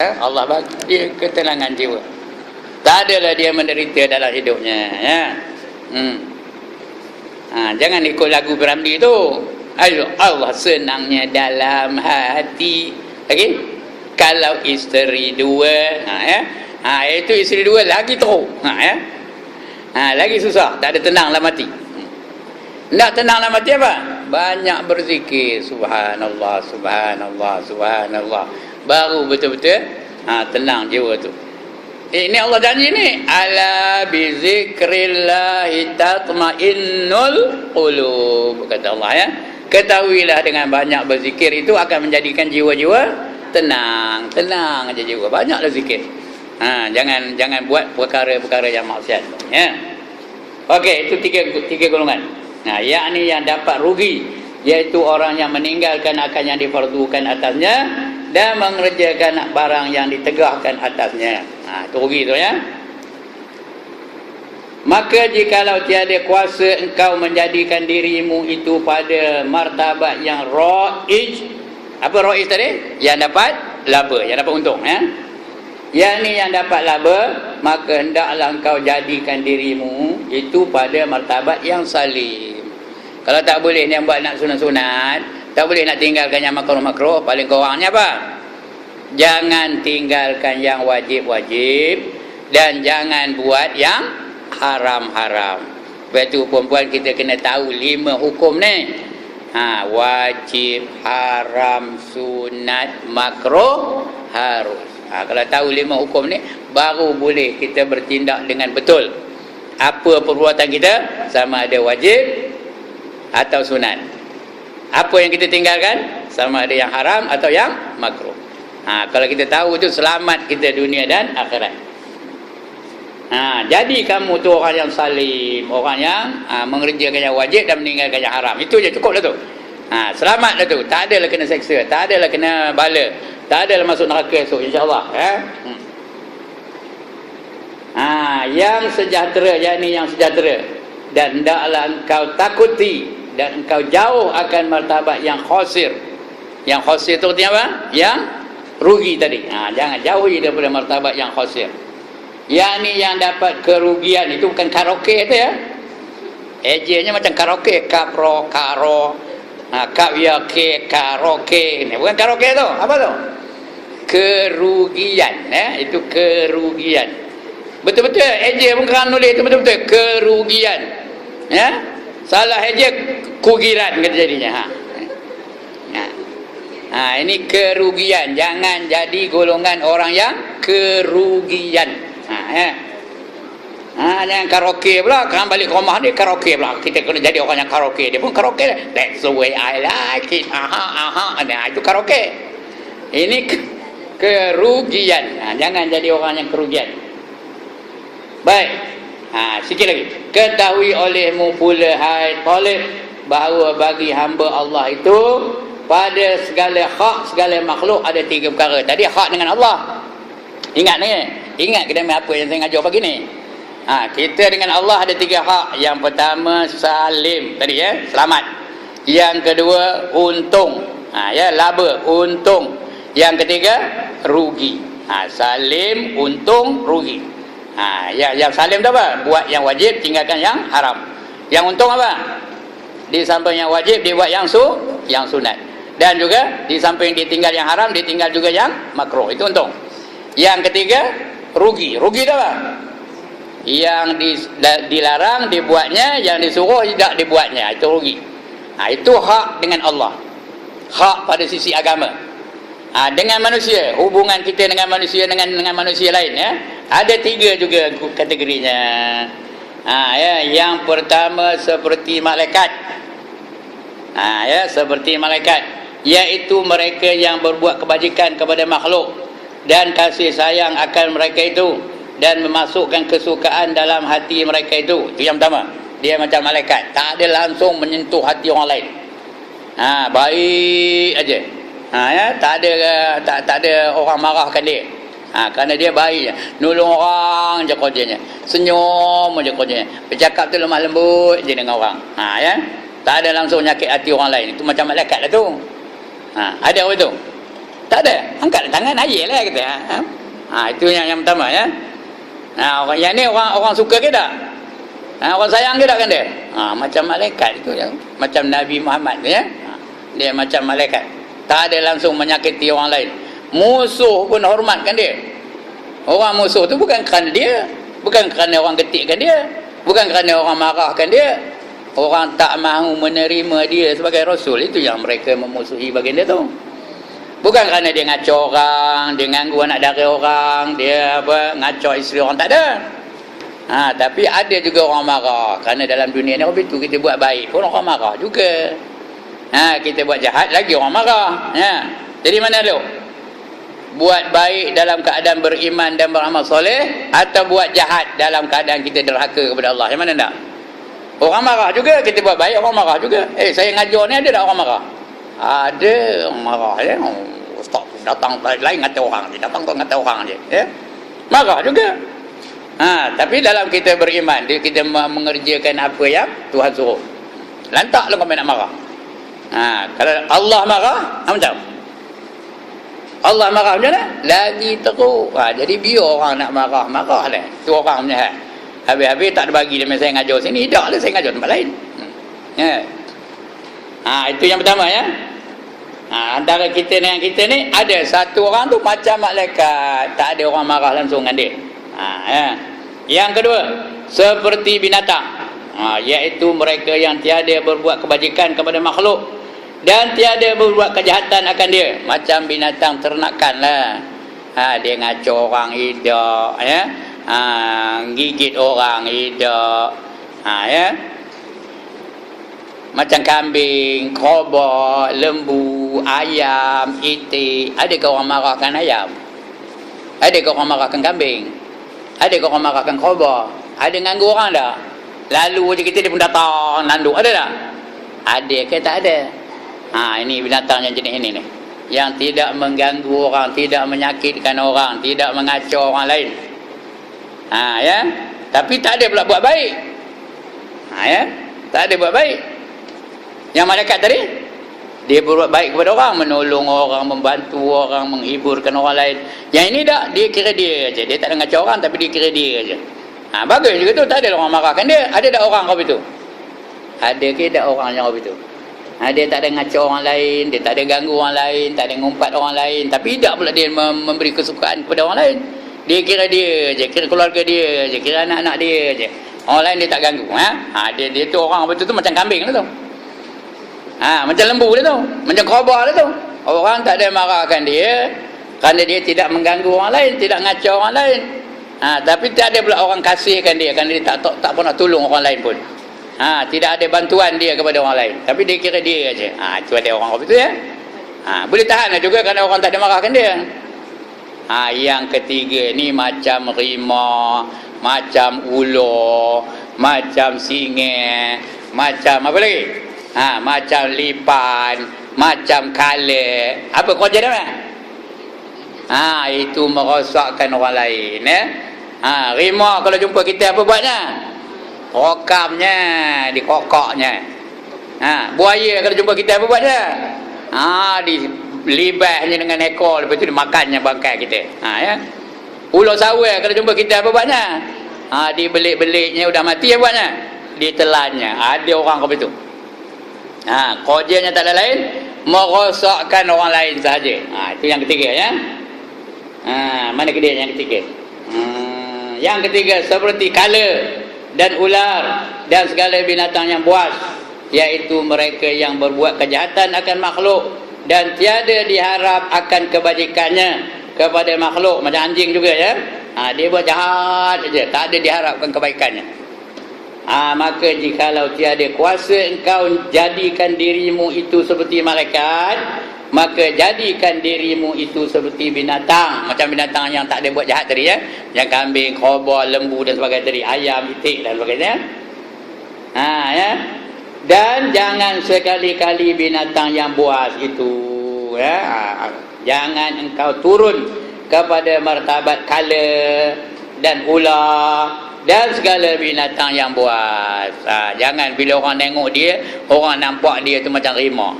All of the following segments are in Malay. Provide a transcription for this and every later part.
Allah bagi dia ketenangan jiwa. Tak adalah dia menderita dalam hidupnya, ya. Jangan ikut lagu Piramli tu. Ayo, Allah senangnya dalam hati. Okey? Kalau isteri dua, itu isteri dua lagi teruk. Lagi susah, tak ada tenang dalam hati. Nak tenang dalam hati apa? Banyak berzikir, subhanallah, subhanallah, subhanallah. Baru betul-betul tenang jiwa tu. Ini Allah janji ni, ala bi zikrillahi tatmainnul qulub, kata Allah, ya. Ketahuilah dengan banyak berzikir itu akan menjadikan jiwa-jiwa tenang aja jiwa. Banyaklah zikir. Jangan buat perkara-perkara yang maksiat, ya. Okey, itu tiga golongan. Yakni yang dapat rugi, iaitu orang yang meninggalkan akan yang difardukan atasnya dan mengerjakan barang yang ditegahkan atasnya. Itu rugi tu, ya. Maka jikalau tiada kuasa engkau menjadikan dirimu itu pada martabat yang ra'ij. Apa ra'ij tadi? Yang dapat laba, yang dapat untung, ya. Yakni yang dapat laba, maka hendaklah engkau jadikan dirimu itu pada martabat yang salim. Kalau tak boleh ni yang buat nak sunat-sunat, tak boleh nak tinggalkan yang makruh-makruh, paling kurangnya apa? Jangan tinggalkan yang wajib-wajib dan jangan buat yang haram-haram. Sebab tu perempuan kita kena tahu 5 hukum ni. Wajib, haram, sunat, makruh, harus. Kalau tahu 5 hukum ni, baru boleh kita bertindak dengan betul. Apa perbuatan kita, sama ada wajib atau sunat. Apa yang kita tinggalkan, sama ada yang haram atau yang makruh. Kalau kita tahu tu, selamat kita dunia dan akhirat. Jadi kamu tu orang yang salim, orang yang mengerjakan yang wajib dan meninggalkan yang haram. Itu je, cukup dah tu. Selamat dah tu. Tak adalah kena seksa, tak adalah kena bala, tak adalah masuk neraka esok, insya-Allah, ya. Yang sejahtera, yakni yang sejahtera, dan hendaklah engkau takuti dan engkau jauh akan martabat yang khosir. Yang khosir tu artinya apa? Yang rugi tadi. Jangan jauhi daripada martabat yang khosir. Yakni yang dapat kerugian. Itu bukan karaoke tu, ya. Ejanya macam karaoke, kapro, karo, kawyake, karaoke. Ini bukan karaoke tu. Apa tu? Kerugian, ya. Itu kerugian. Betul-betul eja pun kerana nulis itu betul-betul kerugian, ya. Salah eja kugiran kata jadinya. Ini kerugian. Jangan jadi golongan orang yang kerugian. Jangan karaoke pula. Kan balik ke rumah ni karaoke pula. Kita kena jadi orang yang karaoke. Dia pun karaoke. That's the way I like it. Itu karaoke. Ini kerugian. Jangan jadi orang yang kerugian. Baik. Sikit lagi. Ketahui olehmu pula, hai talib, bahawa bagi hamba Allah itu pada segala hak, segala makhluk ada 3 perkara. Tadi hak dengan Allah. Ingat ni. Ingat kena apa yang saya ngajar pagi ni. Kita dengan Allah ada 3 hak. Yang pertama salim tadi, ya, selamat. Yang kedua untung. Laba, untung. Yang ketiga rugi. Salim, untung, rugi. Yang salim tu apa? Buat yang wajib, tinggalkan yang haram. Yang untung apa? Di samping yang wajib, dia buat yang sunat. Dan juga di samping ditinggal yang haram, ditinggal juga yang makruh. Itu untung. Yang ketiga rugi. Rugi tu apa? Yang dilarang dibuatnya, yang disuruh tidak dibuatnya. Itu rugi. Itu hak dengan Allah. Hak pada sisi agama. Dengan manusia, hubungan kita dengan manusia dengan manusia lain, ya. Ada 3 juga kategorinya. Yang pertama seperti malaikat. Seperti malaikat, iaitu mereka yang berbuat kebajikan kepada makhluk dan kasih sayang akan mereka itu dan memasukkan kesukaan dalam hati mereka itu. Itu yang pertama. Dia macam malaikat, tak ada langsung menyentuh hati orang lain. Baik aja. Tak ada orang marahkan dia. Kerana dia baik, nolong orang je kerjanya, senyum je kerjanya, bercakap tu lemah lembut je dengan orang. Tak ada langsung nyakit hati orang lain. Itu macam malaikat lah tu. Ada apa tu? Tak ada. Angkat tangan air lah kata. Itu yang pertama ya. Orang yang ni orang suka ke tak? Orang sayang ke tak kan dia? Macam malaikat itu ya. Macam Nabi Muhammad ya. Dia macam malaikat. Tak ada langsung menyakiti orang lain. Musuh pun hormatkan dia. Orang musuh tu bukan kerana dia, bukan kerana orang ketikkan dia, bukan kerana orang marahkan dia. Orang tak mahu menerima dia sebagai Rasul, itu yang mereka memusuhi baginda tu. Bukan kerana dia ngaco orang, dia ganggu anak dara orang, dia ngaco isteri orang, tak ada. Tapi ada juga orang marah. Kerana dalam dunia ni begitu, kita buat baik pun orang marah juga. Kita buat jahat lagi orang marah. Jadi mana tu? Buat baik dalam keadaan beriman dan beramal soleh, atau buat jahat dalam keadaan kita derhaka kepada Allah? Yang mana tak? Orang marah juga, kita buat baik, orang marah juga. Saya ngajar ni ada tak orang marah? Ada orang marah ya. Ustaz datang lain ngata orang je, datang tu ngata orang je ya. Marah juga. Tapi dalam kita beriman, kita mengerjakan apa yang Tuhan suruh. Lantaklah kau nak marah. Kalau Allah marah, macam Allah marah macam mana? Lagi teruk. Jadi biar orang nak marah lah. Tu orang punya hal. Habis-habis tak ada bagi dia saya ngajar sini. Tak lah, saya ngajar tempat lain. Itu yang pertama ya. Antara kita dengan kita ni, ada satu orang tu macam malaikat. Tak ada orang marah langsung dengan dia. Yang kedua, seperti binatang. Iaitu mereka yang tiada berbuat kebajikan kepada makhluk dan tiada berbuat kejahatan akan dia. Macam binatang ternakan lah. Dia ngaco orang hidup ya. Gigit orang hidup ya. Macam kambing, kobok, lembu, ayam, itik. Adakah orang marahkan ayam? Adakah orang marahkan kambing? Adakah orang marahkan kobok? Ada ganggu orang tak? Lalu je kita dia pun datang nanduk, ada tak? Ada ke tak ada? Ini binatang yang jenis ini ni, yang tidak mengganggu orang, tidak menyakitkan orang, tidak mengacau orang lain. Ya. Tapi tak ada pula buat baik. Ya. Tak ada buat baik. Yang malaikat tadi, dia berbuat baik kepada orang, menolong orang, membantu orang, menghiburkan orang lain. Yang ini tak, dia kira dia aja. Dia tak ada ngacau orang, tapi dia kira dia aja. Bagus juga tu, tak ada orang marahkan dia. Ada tak orang kau begitu? Ada ke tak orang yang kau begitu? Dia tak ada ngacau orang lain, dia tak ada ganggu orang lain, tak ada ngumpat orang lain, tapi tak pula dia memberi kesukaan kepada orang lain. Dia kira dia je, kira keluarga dia je, kira anak-anak dia je. Orang lain dia tak ganggu. Dia tu orang betul tu macam kambing lah tu. Macam lembu dia tu, macam kobra dia tu. Orang tak ada marahkan dia kerana dia tidak mengganggu orang lain, tidak ngacau orang lain. Tapi tak ada pula orang kasihkan dia kerana dia tak pernah tolong orang lain pun. Tidak ada bantuan dia kepada orang lain, tapi dia kira dia aja. Itu ada orang begitu ya. Boleh tahan lah juga kerana orang tak ada marahkan dia. Yang ketiga ni macam rimau, macam ular, macam singa, macam apa lagi? Macam lipan, macam kala. Apa kerja dia? Itu merosakkan orang lain ya. Rimau kalau jumpa kita apa buatnya? Rokamnya, dikokoknya. Buaya kalau jumpa kita apa buatnya? Dilibasnya dengan ekor, lepas tu dimakannya bangkai kita. Ya. Ular sawah kalau jumpa kita apa buatnya? Dibelik-beliknya udah mati apa buatnya? Ditelannya. Ada orang kau begitu. Kerjanya tak ada lain, merosakkan orang lain sahaja. Itu yang ketiga ya. Mana kedua yang ketiga? Yang ketiga seperti kala dan ular dan segala binatang yang buas, iaitu mereka yang berbuat kejahatan akan makhluk dan tiada diharap akan kebajikannya kepada makhluk. Macam anjing juga ya. Dia buat jahat saja, tak ada diharapkan kebaikannya. Maka jikalau tiada kuasa engkau jadikan dirimu itu seperti malaikat, maka jadikan dirimu itu seperti binatang. Macam binatang yang tak ada buat jahat tadi ya. Yang kambing, kobra, lembu dan sebagainya tadi, ayam, itik dan sebagainya. Ya. Dan jangan sekali-kali binatang yang buas itu ya. Jangan engkau turun kepada martabat kala dan ular dan segala binatang yang buas. Jangan bila orang tengok dia, orang nampak dia tu macam rimau.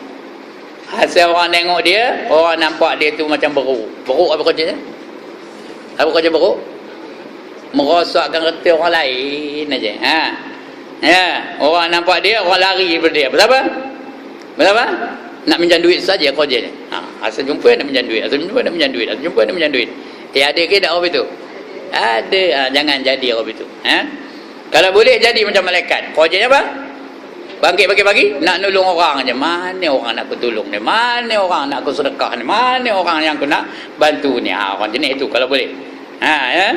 Hasil orang tengok dia, orang nampak dia tu macam beruk. Beruk apa kerjanya? Apa kerja beruk? Merosakkan reti orang lain aja. Ha. Ya, orang nampak dia, orang lari daripada dia. Betul apa? Betul apa? Nak minjam duit saja kerjanya. Ha, asal jumpa nak minjam duit, asal jumpa nak minjam duit, asal jumpa nak minjam duit. Ada ke tak orang itu? Ada. Ha, jangan jadi orang itu. Ha? Kalau boleh jadi macam malaikat. Kerjanya apa? Bangkit pagi-pagi nak nolong orang aja. Mana orang nak aku tolong ni? Mana orang nak aku sedekah ni? Mana orang yang aku nak bantu ni? Ha, orang jenis itu kalau boleh. Ha, ya.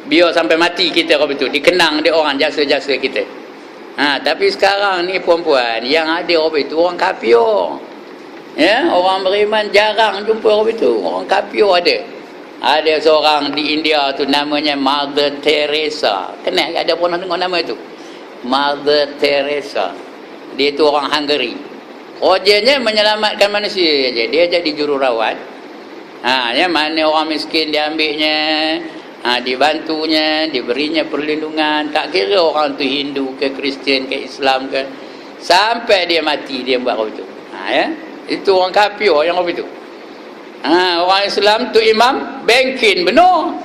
Biar sampai mati kita orang itu dikenang dia orang jasa-jasa kita. Ha, tapi sekarang ni perempuan yang ada orang itu orang kafir. Ya, orang beriman jarang jumpa orang itu. Orang kafir ada. Ada seorang di India tu namanya Mother Teresa. Kenal ada pernah dengar nama itu? Mother Teresa. Dia tu orang Hungary. Kerjanya menyelamatkan manusia je. Dia jadi jururawat. Ha, ya, mana orang miskin dia ambilnya, ha, dibantunya, diberinya perlindungan. Tak kira orang tu Hindu ke Kristian ke Islam ke, sampai dia mati dia buat apa itu. Ha, ya, itu orang kafir yang apa itu. Ha, orang Islam tu imam bankin benar.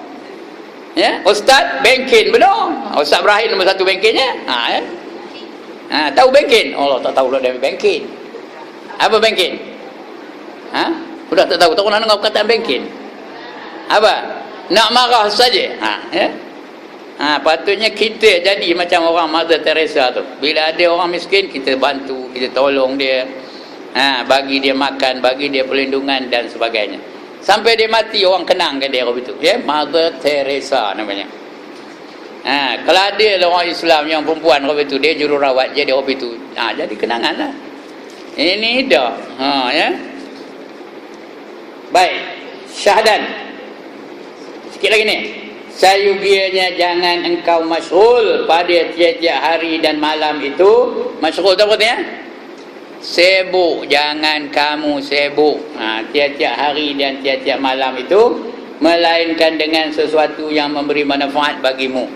Ya, ustaz bankin benar. Ustaz Ibrahim nombor 1 bankinnya. Ha, ya. Ha, tahu bankin? Allah tak tahu dia bankin. Apa bankin? Ha? Sudah tak tahu. Tak pernah dengar perkataan bankin. Apa? Nak marah saja. Ha, ya. Ha, patutnya kita jadi macam orang Mother Teresa tu. Bila ada orang miskin, kita bantu, kita tolong dia. Ha, bagi dia makan, bagi dia perlindungan dan sebagainya. Sampai dia mati orang kenangkan dia orang itu. Ya, Mother Teresa namanya. Ha, kalau ada orang Islam yang perempuan orang itu, dia jururawat jadi orang itu. Ha, jadi kenanganlah. Ini dah. Ha, ya. Baik. Syahadan. Sikit lagi ni. Sayugianya jangan engkau masyghul pada tiap-tiap hari dan malam itu. Masyghul tu apa artinya? Sibuk. Jangan kamu sibuk, ha, tiap-tiap hari dan tiap-tiap malam itu, melainkan dengan sesuatu yang memberi manfaat bagimu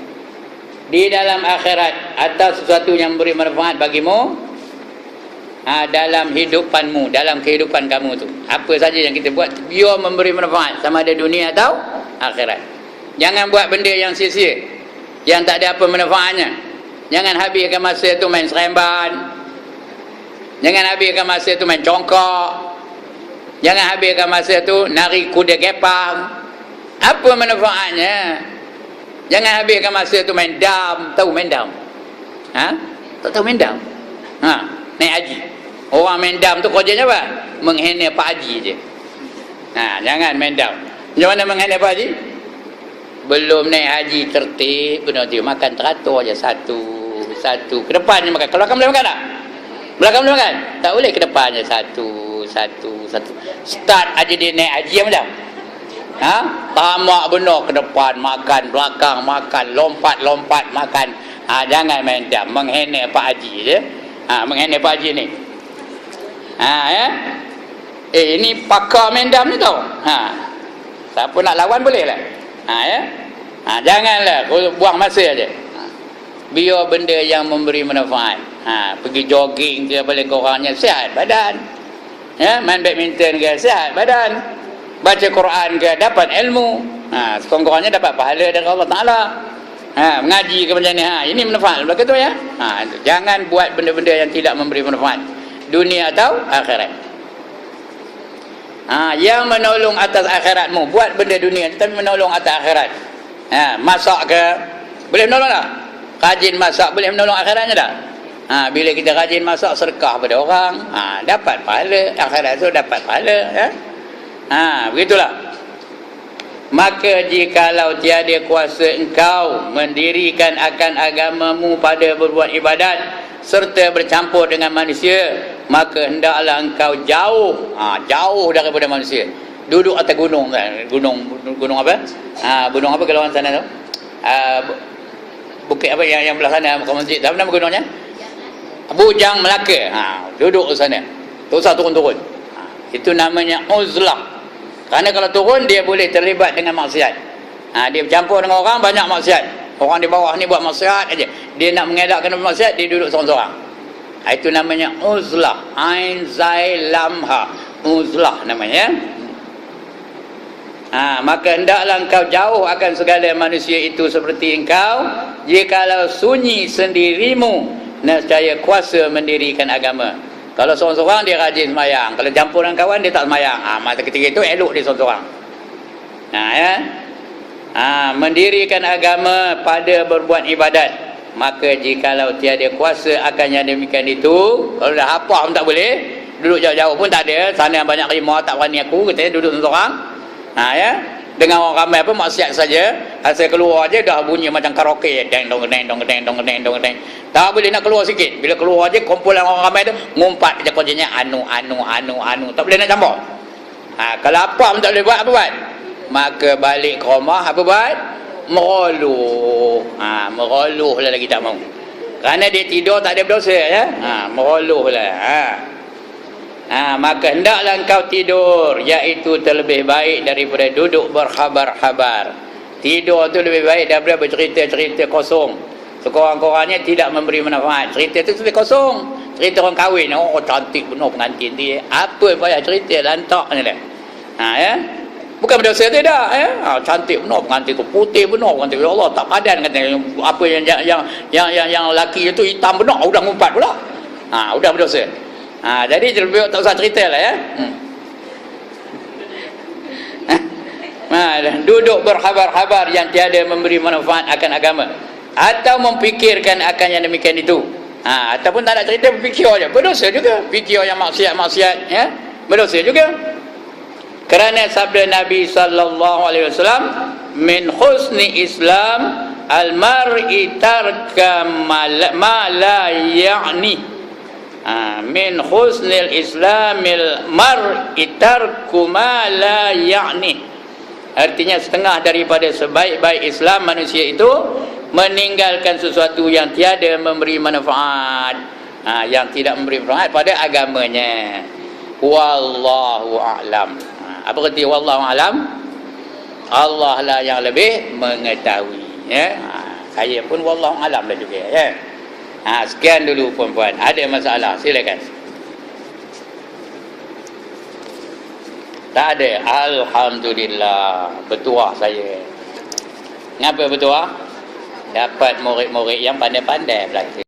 di dalam akhirat, atau sesuatu yang memberi manfaat bagimu, ha, dalam hidupanmu, dalam kehidupan kamu tu. Apa saja yang kita buat biar memberi manfaat, sama ada dunia atau akhirat. Jangan buat benda yang sia-sia, yang tak ada apa manfaatnya. Jangan habiskan masa tu main seremban. Jangan habiskan masa tu main congkak. Jangan habiskan masa tu nari kuda gepang. Apa manfaatnya? Jangan habiskan masa tu main dam. Tahu main dam? Ha? Tak tahu main dam? Ha, naik haji. Orang main dam tu kerjanya apa? Menghina Pak Haji je. Ha, jangan main dam. Macam mana menghina Pak Haji? Belum naik haji tertib, benar dia makan teratur aja satu. Ke depannya makan. Kalau kamu boleh makan tak? Belakang boleh makan? Tak boleh, ke depannya satu. Start aja dia naik haji macam. Ha? Tamak benar ke depan makan, belakang makan, lompat makan. Ha, jangan main dam, menghina Pak Haji je. Ha, menghina Pak Haji ni. Ha, ya. Ini pakar main dam ni tau. Ha. Siapa nak lawan boleh lah. Ha, ya. Ha, janganlah buang masa aja. Biar benda yang memberi manfaat. Ha, pergi jogging ke balik orangnya sihat badan. Ya, main badminton ke sihat badan. Baca Quran ke dapat ilmu. Ha, sekurang-kurangnya dapat pahala dari Allah Taala. Ha, mengaji ke macam ni. Ha, ini manfaat belaka tu ya. Ha, jangan buat benda-benda yang tidak memberi manfaat dunia atau akhirat. Ha, yang menolong atas akhiratmu, buat benda dunia tetapi menolong atas akhirat. Ha, masak ke boleh menolong tak? Rajin masak boleh menolong akhiratnya tak? Ha, bila kita rajin masak sedekah pada orang, ha, dapat pahala, akhirat tu dapat pahala, ya. Ha, begitulah. Maka jikalau tiada kuasa engkau mendirikan akan agamamu pada berbuat ibadat serta bercampur dengan manusia, maka hendaklah engkau jauh, jauh daripada manusia. Duduk atas gunung, gunung apa? Gunung apa kalau orang sana tu? Bukit apa yang belah sana muka masjid. Apa nama gunungnya? Bujang Melaka. Duduk di sana. Tak usah turun-turun. Itu namanya uzlah. Kerana kalau turun dia boleh terlibat dengan maksiat. Dia bercampur dengan orang banyak maksiat. Orang di bawah ni buat maksiat aja. Dia nak mengelakkan maksiat, dia duduk seorang-seorang. Itu namanya uzlah. Ain zai lam ha. Uzlah namanya. Maka hendaklah engkau jauh akan segala manusia itu seperti engkau, jikalau sunyi sendirimu nescaya kuasa mendirikan agama. Kalau seorang-seorang dia rajin semayang, kalau campur dengan kawan dia tak semayang. Masa ketika itu elok dia seorang-seorang. Mendirikan agama pada berbuat ibadat. Maka jikalau tiada kuasa akan yang demikian itu, kalau dah hafal pun tak boleh, duduk jauh-jauh pun tak ada, sana banyak rimau tak berani aku, katanya duduk seorang-seorang. Dengan orang ramai apa maksiat saja, asal keluar aja dah bunyi macam karaoke, deng dong deng dong deng dong deng dong deng. Tak boleh nak keluar sikit. Bila keluar aja kumpulan orang ramai tu ngumpat je kuncinya anu. Tak boleh nak campur. Kalau apa pun tak boleh buat, apa buat? Maka balik ke rumah apa buat? Meroluh. Meroluh lah lagi tak mau. Kerana dia tidur tak ada berdosa ya. Meroluh lah. Maka hendaklah engkau tidur, iaitu terlebih baik daripada duduk berkhabar-khabar. Tidur tu lebih baik daripada bercerita-cerita kosong. Sekurang-kurangnya tidak memberi manfaat. Cerita tu lebih kosong. Cerita orang kahwin, oh cantik benar pengantin dia. Apa payah cerita, lantaknya dah. Ya. Bukan berdosa tidak ya. Cantik benar pengantin tu, putih benar pengantin. Ya Allah, tak padan katanya. Apa yang lelaki itu hitam benar, udah ngumpat pula. Udah berdosa. Jadi lebih tak usah cerita lah ya. Duduk berkhabar-khabar yang tiada memberi manfaat akan agama, atau memfikirkan akan yang demikian itu. Ataupun tak nak cerita, berfikir aja, berdosa juga. Fikir yang maksiat-maksiat ya, berdosa juga. Kerana sabda Nabi sallallahu alaihi wasallam, min husni Islam al-mar'i tarka ma la ya'ni. Min husnil islamil mar'i tarku ma la ya'ni. Artinya setengah daripada sebaik-baik Islam manusia itu meninggalkan sesuatu yang tiada memberi manfaat, yang tidak memberi manfaat pada agamanya. Wallahu a'lam. Apa kata wallahu a'lam? Allah lah yang lebih mengetahui ya. Saya pun wallahu a'lam lah juga ya. Sekian dulu puan-puan. Ada masalah silakan. Tak ada. Alhamdulillah. Bertuah saya. Ngapa bertuah? Dapat murid-murid yang pandai-pandai belajar.